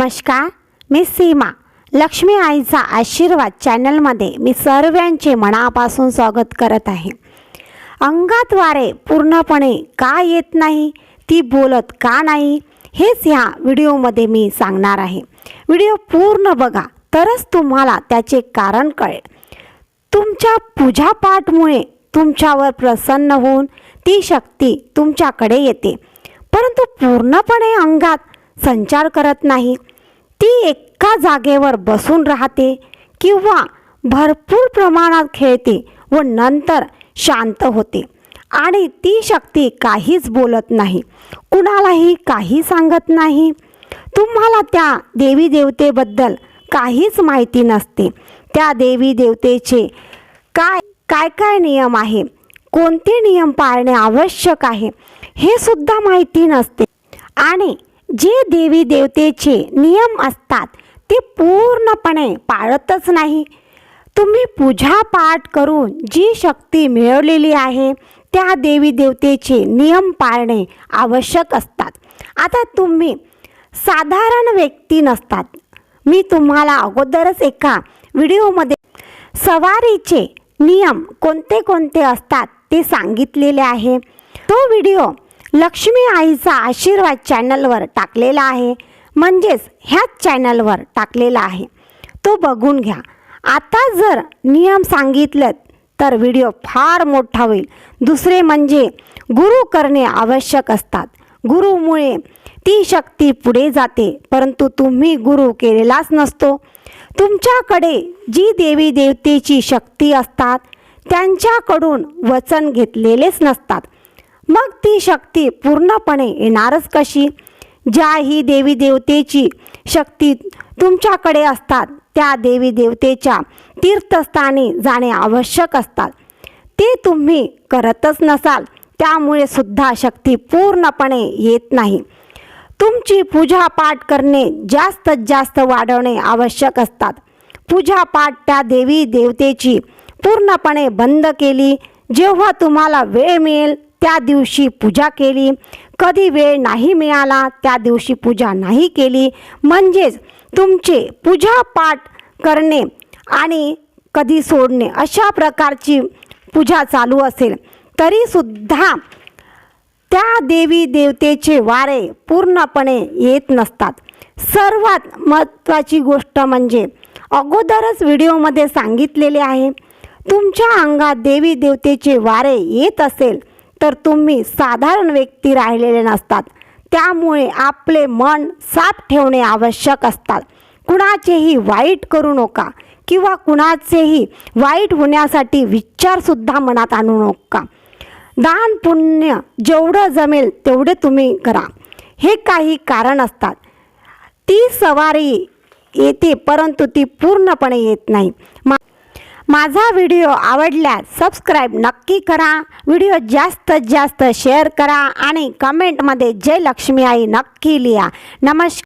नमस्कार, मी सीमा. लक्ष्मी आईचा आशीर्वाद चॅनलमध्ये मी सर्वांचे मनापासून स्वागत करत आहे. अंगात वारे पूर्णपणे का येत नाही, ती बोलत का नाही, हेच ह्या व्हिडिओमध्ये मी सांगणार आहे. व्हिडिओ पूर्ण बघा तरच तुम्हाला त्याचे कारण कळेल. तुमच्या पूजापाठमुळे तुमच्यावर प्रसन्न होऊन ती शक्ती तुमच्याकडे येते, परंतु पूर्णपणे अंगात संचार करत नाही. ती एका जागेवर बसून राहते किंवा भरपूर प्रमाणात खेळते व नंतर शांत होते. आणि ती शक्ती काहीच बोलत नाही, कुणालाही काही सांगत नाही. तुम्हाला त्या देवी देवतेबद्दल काहीच माहिती नसते. त्या देवी देवतेचे काय नियम आहे, कोणते नियम पाळणे आवश्यक आहे हे सुद्धा माहिती नसते. आणि जे देवी देवतेचे नियम असतात ते पूर्णपणे पाळतच नाही. तुम्ही पूजा पाठ करून जी शक्ती मिळवलेली आहे त्या देवी देवतेचे नियम पाळणे आवश्यक असतात. आता तुम्ही साधारण व्यक्ती नसतात. मी तुम्हाला अगोदरच एका व्हिडिओमध्ये सवारीचे नियम कोणते कोणते असतात ते सांगितलेले आहे. तो व्हिडिओ लक्ष्मी आईचा आशीर्वाद चॅनलवर टाकलेला आहे, म्हणजेच ह्याच चॅनलवर टाकलेला आहे. तो बघून घ्या. आता जर नियम सांगितलं तर व्हिडिओ फार मोठा होईल. दुसरे म्हणजे गुरु करणे आवश्यक असतात. गुरुमुळे ती शक्ती पुढे जाते, परंतु तुम्ही गुरु केलेलाच नसतो. तुमच्याकडे जी देवी देवतेची शक्ती असतात त्यांच्याकडून वचन घेतलेलेच नसतात. मग ती शक्ती पूर्णपणे येणारच कशी? ज्याही देवी देवतेची शक्ती तुमच्याकडे असतात त्या देवी देवतेच्या तीर्थस्थानी जाणे आवश्यक असतात. ते तुम्ही करतच नसाल, त्यामुळे सुद्धा शक्ती पूर्णपणे येत नाही. तुमची पूजापाठ करणे जास्तीत जास्त वाढवणे आवश्यक असतात. पूजापाठ त्या देवी देवतेची पूर्णपणे बंद केली. जेव्हा तुम्हाला वेळ मिळेल त्या दिवशी पूजा केली, कधी वेळ नाही मिळाला त्या दिवशी पूजा नाही केली, म्हणजेच तुमचे पूजापाठ करणे आणि कधी सोडणे अशा प्रकारची पूजा चालू असेल तरीसुद्धा त्या देवी देवतेचे वारे पूर्णपणे येत नसतात. सर्वात महत्त्वाची गोष्ट म्हणजे अगोदरच व्हिडिओमध्ये सांगितलेले आहे, तुमच्या अंगात देवी देवतेचे वारे येत असेल तर तुम्ही साधारण व्यक्ती राहिलेले नसतात. त्यामुळे आपले मन साफ ठेवणे आवश्यक असतात. कुणाचेही वाईट करू नका किंवा कुणाचेही वाईट होण्यासाठी विचारसुद्धा मनात आणू नका. दान पुण्य जेवढं जमेल तेवढे तुम्ही करा. हे काही कारण असतात. ती सवारी येते परंतु ती पूर्णपणे येत नाही. माझा व्हिडिओ आवडल्यास सबस्क्राईब नक्की करा. व्हिडिओ जास्तीत जास्त शेअर करा आणि कमेंटमध्ये जय लक्ष्मी आई नक्की लिहा. नमस्कार.